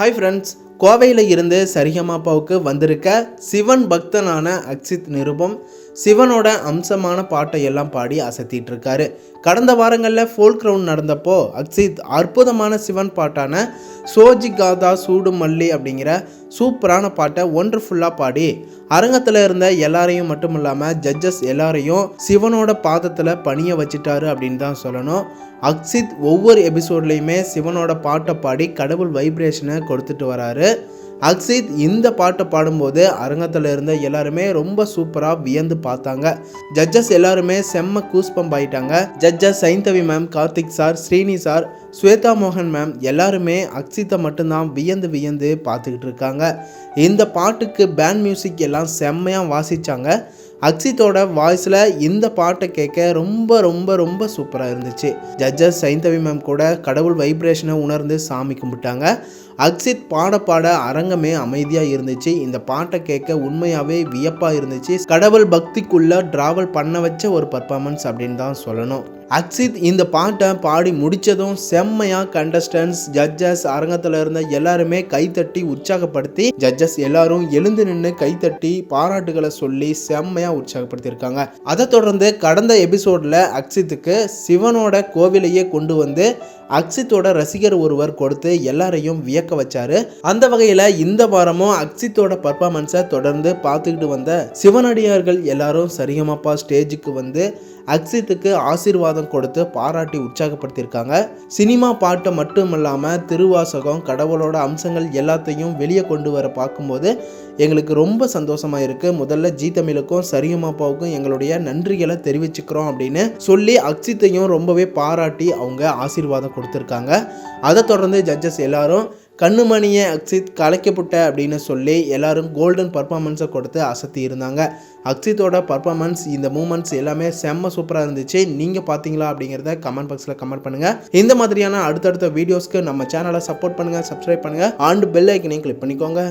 Hi friends, கோவையில் இருந்து சரிகமாப்பாவுக்கு வந்திருக்க சிவன் பக்தனான அக்ஷித் நிருபம் சிவனோட அம்சமான பாட்டை எல்லாம் பாடி அசத்திட்டு இருக்காரு. கடந்த வாரங்களில் ஃபோல்க் ரவுண்ட் நடந்தப்போ அக்ஷித் அற்புதமான சிவன் பாட்டான சோஜி காதா சூடு மல்லி அப்படிங்கிற சூப்பரான பாட்டை ஒண்டர்ஃபுல்லாக பாடி அரங்கத்தில் இருந்த எல்லாரையும் மட்டும் இல்லாமல் ஜட்ஜஸ் எல்லாரையும் சிவனோட பாதத்தில் பணிய வச்சுட்டாரு அப்படின்னு தான் சொல்லணும். அக்ஷித் ஒவ்வொரு எபிசோட்லேயுமே சிவனோட பாட்டை பாடி கடவுள் வைப்ரேஷனை கொடுத்துட்டு வராரு. அக்ஷித் இந்த பாட்டை பாடும்போது அரங்கத்தில் இருந்த எல்லாருமே ரொம்ப சூப்பராக வியந்து பார்த்தாங்க. ஜட்ஜஸ் எல்லாருமே செம்ம கூஸ்பம்ப் ஆயிட்டாங்க. Judges Saindhavi ma'am, Karthik sir, Srini sir, Swetha மோகன் மேம் எல்லாருமே அக்ஷித்தை மட்டும்தான் வியந்து பார்த்துக்கிட்டு இருக்காங்க. இந்த பாட்டுக்கு பேண்ட் மியூசிக் எல்லாம் செம்மையாக வாசித்தாங்க. அக்ஷித்தோட வாய்ஸில் இந்த பாட்டை கேட்க ரொம்ப ரொம்ப ரொம்ப சூப்பராக இருந்துச்சு. ஜட்ஜஸ் சைந்தவி மேம் கூட கடவுள் வைப்ரேஷனை உணர்ந்து சாமி கும்பிட்டாங்க. அக்ஷித் பாட அரங்கமே அமைதியாக இருந்துச்சு. இந்த பாட்டை கேட்க உண்மையாகவே வியப்பாக இருந்துச்சு. கடவுள் பக்திக்குள்ளே ட்ராவல் பண்ண வச்ச ஒரு பர்ஃபார்மன்ஸ் அப்படின்னு தான் சொல்லணும். அக்ஷித் இந்த பாட்டை பாடி முடித்ததும் செம்மையாக கண்டஸ்டன்ஸ், ஜட்ஜஸ், அரங்கத்தில் இருந்த எல்லாருமே கைத்தட்டி உற்சாகப்படுத்தி ஜட்ஜஸ் எல்லாரும் எழுந்து நின்று கைத்தட்டி பாராட்டுகளை சொல்லி செம்மையாக உற்சாகப்படுத்தியிருக்காங்க. அதை தொடர்ந்து கடந்த எபிசோடில் அக்ஷித்துக்கு சிவனோட கோவிலையே கொண்டு வந்து அக்ஷித்தோட ரசிகர் ஒருவர் கொடுத்து எல்லாரையும் வியக்க வச்சாரு. அந்த வகையில் இந்த வாரமும் அக்ஷித்தோட பர்ஃபார்மன்ஸை தொடர்ந்து பார்த்துக்கிட்டு வந்த சிவனடியார்கள் எல்லாரும் சரிகமாப்பா ஸ்டேஜுக்கு வந்து அக்ஷித்துக்கு ஆசீர்வாதம் கொடுத்து பாராட்டி உற்சாகப்படுத்தியிருக்காங்க. சினிமா பாட்டை மட்டும் இல்லாமல் திருவாசகம், கடவுளோட அம்சங்கள் எல்லாத்தையும் வெளியே கொண்டு வர பார்க்கும்போது எங்களுக்கு ரொம்ப சந்தோஷமாக இருக்குது. முதல்ல ஜி தமிழுக்கும் சரிகமாப்பாவுக்கும் எங்களுடைய நன்றிகளை தெரிவிச்சுக்கிறோம் அப்படின்னு சொல்லி அக்ஷித்தையும் ரொம்பவே பாராட்டி அவங்க ஆசீர்வாதம் கொடுத்துருக்காங்க. அதை தொடர்ந்து ஜட்ஜஸ் எல்லாரும் கண்ணுமணியை அக்ஷித் கலைக்கப்பட்ட அப்படின்னு சொல்லி எல்லாரும் கோல்டன் பர்ஃபார்மன்ஸை கொடுத்து அசத்தி இருந்தாங்க. அக்ஷித்தோட பர்ஃபார்மன்ஸ், இந்த மூமெண்ட்ஸ் எல்லாமே செம்ம சூப்பராக இருந்துச்சு. நீங்கள் பார்த்தீங்களா அப்படிங்கிறத கமெண்ட் பாக்ஸில் கமெண்ட் பண்ணுங்கள். இந்த மாதிரியான அடுத்தடுத்த வீடியோஸ்க்கு நம்ம சேனலை சப்போர்ட் பண்ணுங்கள், சப்ஸ்கிரைப் பண்ணுங்கள், அண்ட் பெல் ஐக்கனையும் கிளிக் பண்ணிக்கோங்க.